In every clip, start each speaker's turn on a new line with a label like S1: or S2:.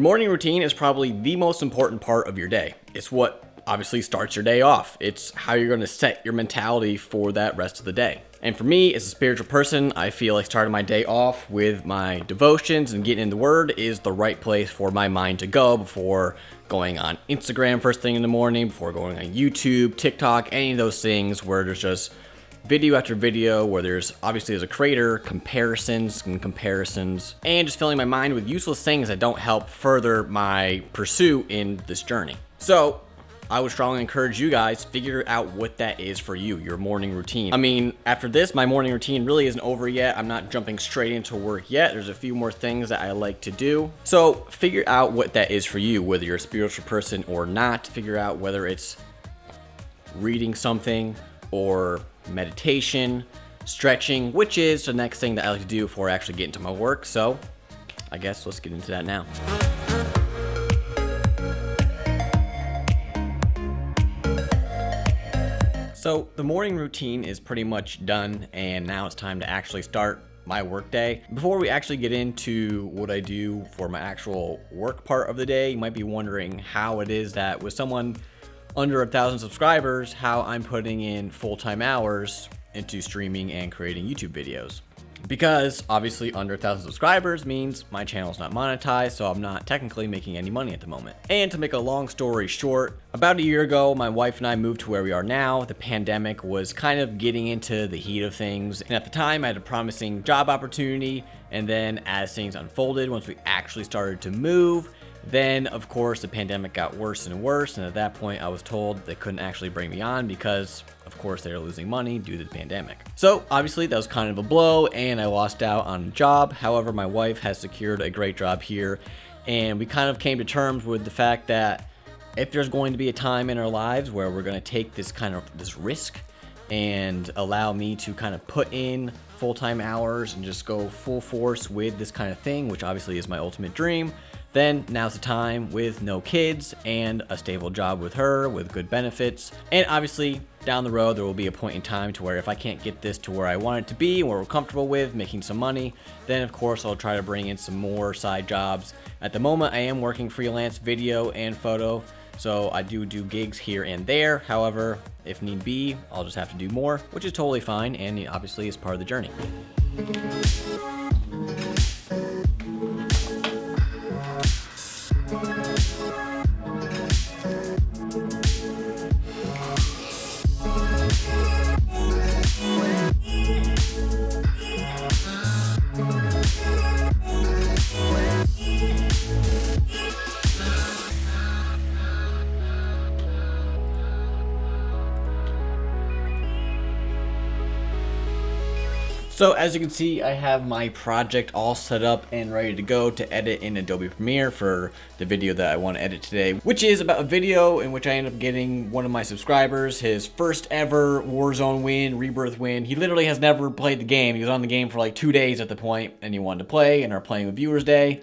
S1: morning routine is probably the most important part of your day. It's what obviously starts your day off. It's how you're going to set your mentality for that rest of the day. And for me, as a spiritual person, I feel like starting my day off with my devotions and getting in the Word is the right place for my mind to go before going on Instagram first thing in the morning, before going on YouTube, TikTok, any of those things where there's just video after video, where there's obviously as a creator, comparisons, and just filling my mind with useless things that don't help further my pursuit in this journey. So I would strongly encourage you guys to figure out what that is for you, your morning routine. I mean, after this, my morning routine really isn't over yet. I'm not jumping straight into work yet. There's a few more things that I like to do. So figure out what that is for you, whether you're a spiritual person or not. Figure out whether it's reading something or meditation, stretching, which is the next thing that I like to do before I actually get into my work. So I guess let's get into that now. So the morning routine is pretty much done, and now it's time to actually start my work day. Before we actually get into what I do for my actual work part of the day, you might be wondering how it is that with someone under 1,000 subscribers, how I'm putting in full-time hours into streaming and creating YouTube videos. Because obviously under 1,000 subscribers means my channel is not monetized, so I'm not technically making any money at the moment. And to make a long story short, about a year ago, my wife and I moved to where we are now. The pandemic was kind of getting into the heat of things. And at the time, I had a promising job opportunity. And then as things unfolded, once we actually started to move, then of course the pandemic got worse and worse. And at that point, I was told they couldn't actually bring me on because of course they were losing money due to the pandemic. So obviously that was kind of a blow and I lost out on a job. However, my wife has secured a great job here. And we kind of came to terms with the fact that if there's going to be a time in our lives where we're going to take this risk and allow me to kind of put in full-time hours and just go full force with this kind of thing, which obviously is my ultimate dream, then now's the time with no kids and a stable job with her with good benefits. And obviously down the road, there will be a point in time to where if I can't get this to where I want it to be, where we're comfortable with making some money, then of course I'll try to bring in some more side jobs. At the moment, I am working freelance video and photo, so I do gigs here and there. However, if need be, I'll just have to do more, which is totally fine and obviously is part of the journey. So as you can see, I have my project all set up and ready to go to edit in Adobe Premiere for the video that I want to edit today, which is about a video in which I end up getting one of my subscribers his first ever Warzone win, Rebirth win. He literally has never played the game. He was on the game for like 2 days at the point and he wanted to play and are playing with Viewers Day.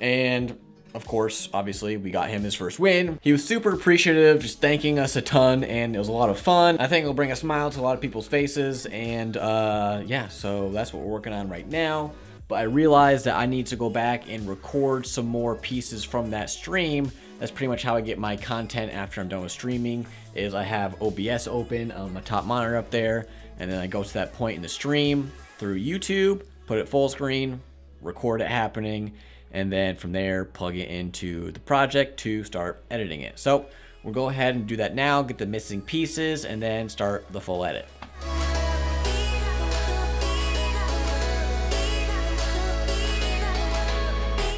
S1: And of course, obviously, we got him his first win. He was super appreciative, just thanking us a ton, and it was a lot of fun. I think it'll bring a smile to a lot of people's faces, and yeah, so that's what we're working on right now. But I realized that I need to go back and record some more pieces from that stream. That's pretty much how I get my content after I'm done with streaming, is I have OBS open on my top monitor up there, and then I go to that point in the stream through YouTube, put it full screen, record it happening, and then from there plug it into the project to start editing it. So we'll go ahead and do that now, get the missing pieces, and then start the full edit.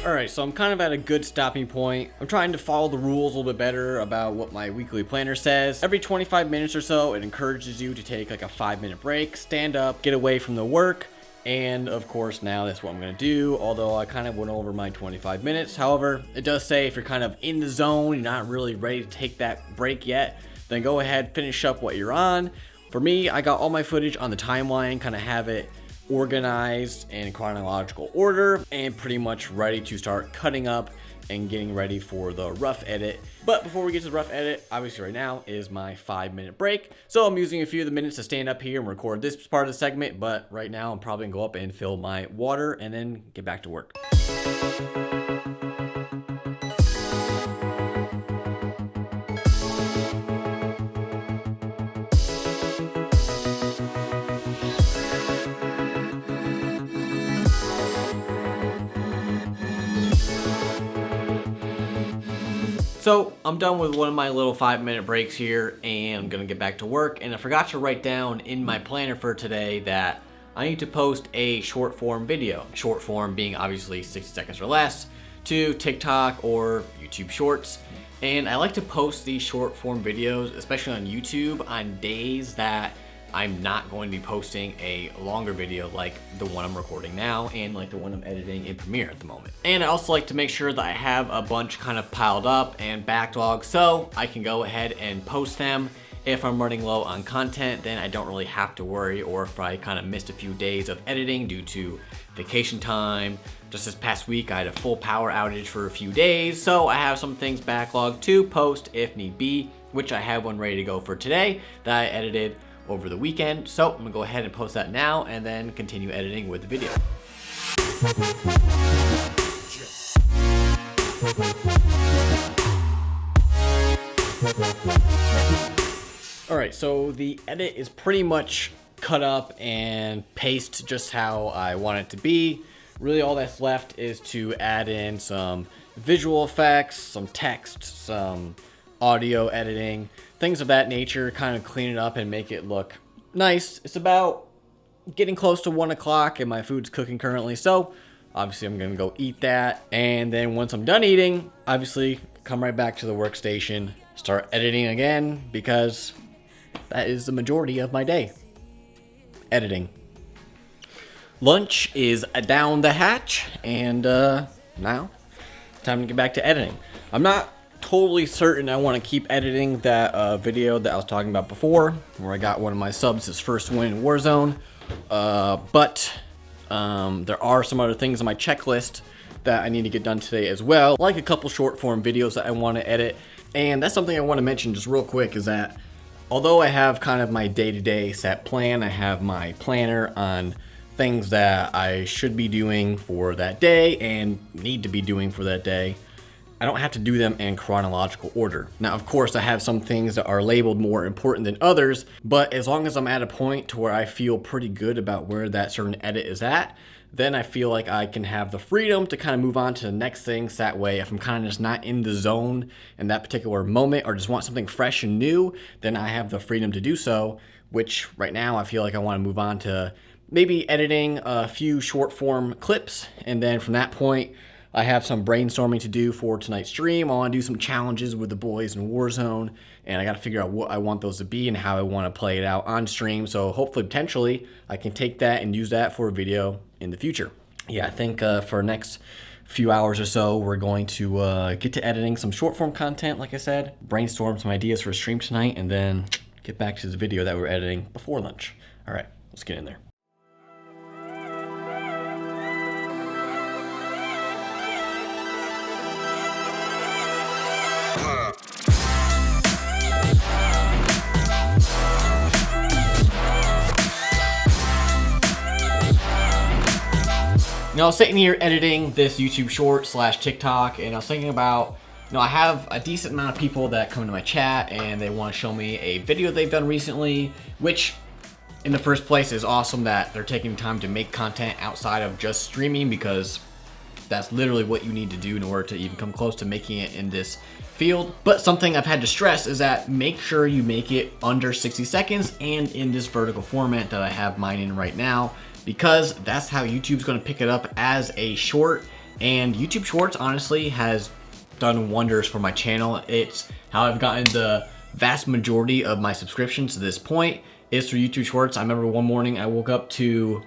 S1: Alright, so I'm kind of at a good stopping point. I'm trying to follow the rules a little bit better about what my weekly planner says. Every 25 minutes or so, it encourages you to take like a 5-minute break, stand up, get away from the work. And of course, now that's what I'm going to do, although I kind of went over my 25 minutes. However, it does say if you're kind of in the zone, you're not really ready to take that break yet, then go ahead, finish up what you're on. For me, I got all my footage on the timeline, kind of have it organized in chronological order, and pretty much ready to start cutting up and getting ready for the rough edit. But before we get to the rough edit, obviously right now is my 5-minute break. So I'm using a few of the minutes to stand up here and record this part of the segment, but right now I'm probably gonna go up and fill my water and then get back to work. So I'm done with one of my little 5-minute breaks here, and I'm gonna get back to work. And I forgot to write down in my planner for today that I need to post a short form video. Short form being obviously 60 seconds or less to TikTok or YouTube Shorts. And I like to post these short form videos, especially on YouTube, on days that I'm not going to be posting a longer video like the one I'm recording now and like the one I'm editing in Premiere at the moment. And I also like to make sure that I have a bunch kind of piled up and backlogged so I can go ahead and post them. If I'm running low on content, then I don't really have to worry, or if I kind of missed a few days of editing due to vacation time. Just this past week, I had a full power outage for a few days, so I have some things backlogged to post if need be, which I have one ready to go for today that I edited over the weekend. So I'm gonna go ahead and post that now and then continue editing with the video. All right, so the edit is pretty much cut up and paste just how I want it to be. Really all that's left is to add in some visual effects, some text, some audio editing, things of that nature, kind of clean it up and make it look nice. It's about getting close to 1 o'clock and my food's cooking currently, so obviously I'm gonna go eat that. And then once I'm done eating, obviously come right back to the workstation, start editing again, because that is the majority of my day, editing. Lunch is down the hatch, and now time to get back to editing. I'm not totally certain I want to keep editing that video that I was talking about before, where I got one of my subs his first win in Warzone, but there are some other things on my checklist that I need to get done today as well, like a couple short form videos that I want to edit. And that's something I want to mention just real quick, is that although I have kind of my day-to-day set plan, I have my planner on things that I should be doing for that day and need to be doing for that day, I don't have to do them in chronological order. Now, of course, I have some things that are labeled more important than others, but as long as I'm at a point to where I feel pretty good about where that certain edit is at, then I feel like I can have the freedom to kind of move on to the next things. That way, if I'm kind of just not in the zone in that particular moment or just want something fresh and new, then I have the freedom to do so, which right now I feel like I want to move on to maybe editing a few short form clips. And then from that point, I have some brainstorming to do for tonight's stream. I want to do some challenges with the boys in Warzone, and I got to figure out what I want those to be and how I want to play it out on stream. So hopefully, potentially, I can take that and use that for a video in the future. Yeah, I think for next few hours or so, we're going to get to editing some short form content, like I said, brainstorm some ideas for a stream tonight, and then get back to the video that we're editing before lunch. All right, let's get in there. Now, I was sitting here editing this YouTube short / TikTok, and I was thinking about, I have a decent amount of people that come into my chat and they want to show me a video they've done recently, which in the first place is awesome that they're taking time to make content outside of just streaming, because that's literally what you need to do in order to even come close to making it in this field. But something I've had to stress is that make sure you make it under 60 seconds and in this vertical format that I have mine in right now, because that's how YouTube's going to pick it up as a short. And YouTube Shorts honestly has done wonders for my channel. It's how I've gotten the vast majority of my subscriptions to this point is through YouTube Shorts. I remember one morning I woke up to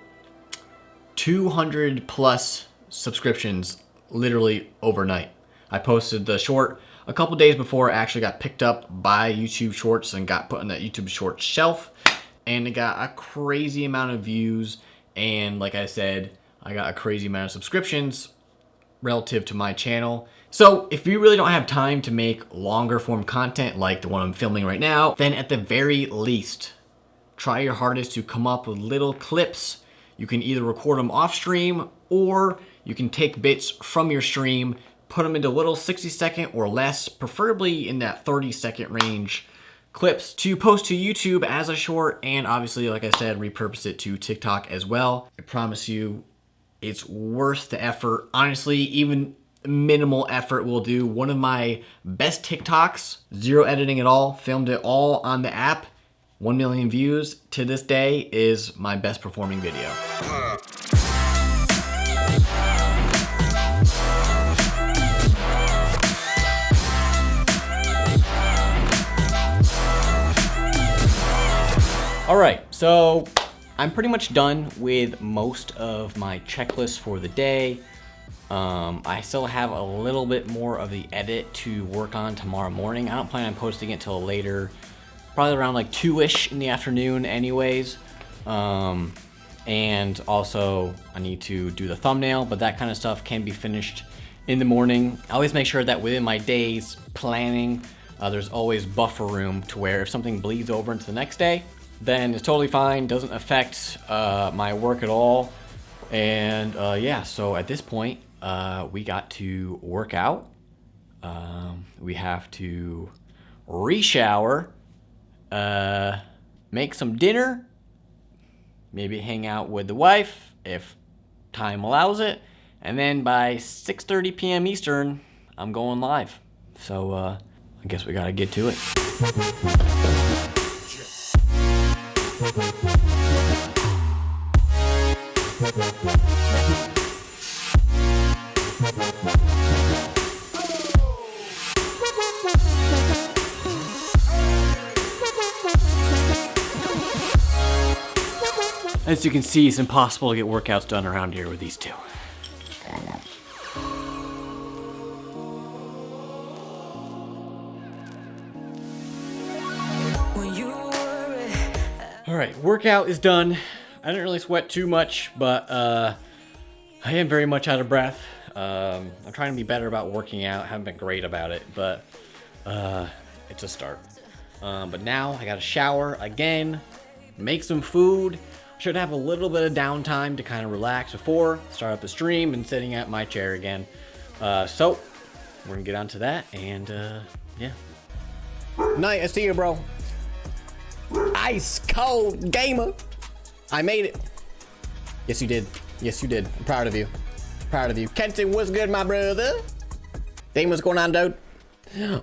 S1: 200 plus subscriptions literally overnight. I posted the short a couple days before it actually got picked up by YouTube Shorts and got put on that YouTube Shorts shelf, and it got a crazy amount of views. And like I said, I got a crazy amount of subscriptions relative to my channel. So if you really don't have time to make longer form content like the one I'm filming right now, then at the very least, try your hardest to come up with little clips. You can either record them off stream, or you can take bits from your stream, put them into little 60-second or less, preferably in that 30-second range, clips to post to YouTube as a short, and obviously, like I said, repurpose it to TikTok as well. I promise you, it's worth the effort. Honestly, even minimal effort will do. One of my best TikToks, zero editing at all, filmed it all on the app, 1 million views to this day, is my best performing video. All right, so I'm pretty much done with most of my checklists for the day. I still have a little bit more of the edit to work on tomorrow morning. I don't plan on posting it till later, probably around like 2-ish in the afternoon anyways. And also I need to do the thumbnail, but that kind of stuff can be finished in the morning. I always make sure that within my day's planning, there's always buffer room to where if something bleeds over into the next day, then it's totally fine, doesn't affect my work at all. And yeah, so at this point, we got to work out. We have to re-shower, make some dinner, maybe hang out with the wife if time allows it. And then by 6:30 p.m. Eastern, I'm going live. So I guess we gotta get to it. As you can see, it's impossible to get workouts done around here with these two. All right, workout is done. I didn't really sweat too much, but I am very much out of breath. I'm trying to be better about working out. Haven't been great about it, but it's a start. But now I gotta shower again, make some food. Should have a little bit of downtime to kind of relax before start up the stream and sitting at my chair again. So we're gonna get onto that, and yeah. Night, I see you, bro. Ice cold gamer. I made it. Yes, you did. Yes, you did. I'm proud of you. Proud of you. Kenton, what's good, my brother? Dane, what's going on, dude?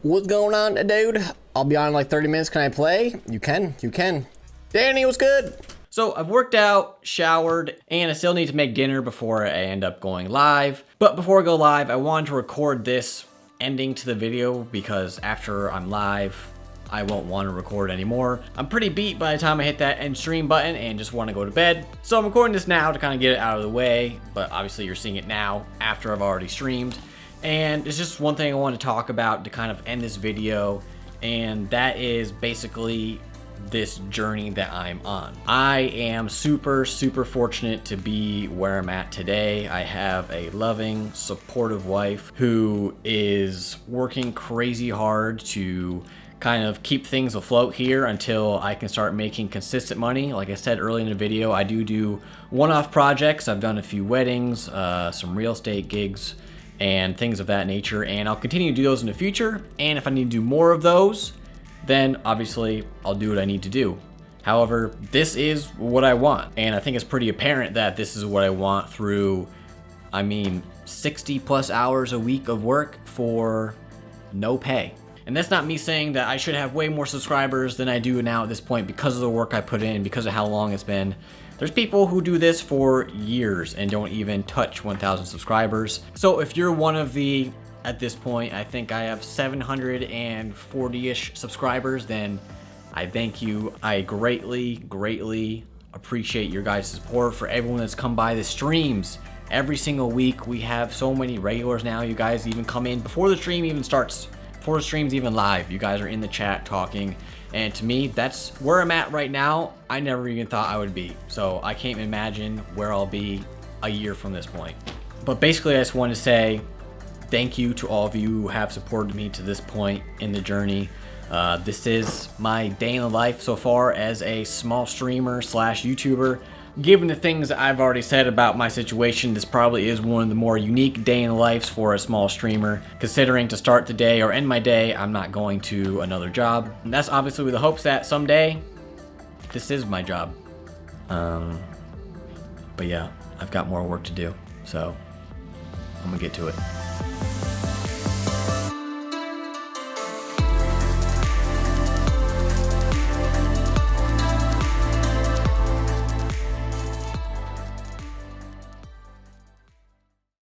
S1: What's going on, dude? I'll be on in like 30 minutes. Can I play? You can. You can. Danny, what's good? So I've worked out, showered, and I still need to make dinner before I end up going live. But before I go live, I wanted to record this ending to the video because after I'm live, I won't want to record anymore. I'm pretty beat by the time I hit that end stream button and just want to go to bed. So I'm recording this now to kind of get it out of the way, but obviously you're seeing it now after I've already streamed. And it's just one thing I want to talk about to kind of end this video, and that is basically this journey that I'm on. I am super fortunate to be where I'm at today. I have a loving, supportive wife who is working crazy hard to kind of keep things afloat here until I can start making consistent money. Like I said earlier in the video, I do one-off projects. I've done a few weddings, some real estate gigs, and things of that nature, and I'll continue to do those in the future. And if I need to do more of those, then obviously I'll do what I need to do. However, this is what I want, and I think it's pretty apparent that this is what I want through, 60 plus hours a week of work for no pay. And that's not me saying that I should have way more subscribers than I do now at this point because of the work I put in, because of how long it's been. There's people who do this for years and don't even touch 1,000 subscribers. So if you're one of the, at this point, I think I have 740-ish subscribers, then I thank you. I greatly appreciate your guys' support. For everyone that's come by the streams every single week, we have so many regulars now. You guys even come in before the stream even starts, before the stream's even live. You guys are in the chat talking, and to me, that's where I'm at right now. I never even thought I would be, so I can't imagine where I'll be a year from this point. But basically, I just want to say thank you to all of you who have supported me to this point in the journey. This is my day in the life so far as a small streamer slash YouTuber. Given the things that I've already said about my situation, this probably is one of the more unique day in the lives for a small streamer, considering to start the day or end my day, I'm not going to another job. And that's obviously with the hopes that someday this is my job. But yeah, I've got more work to do, so I'm gonna get to it.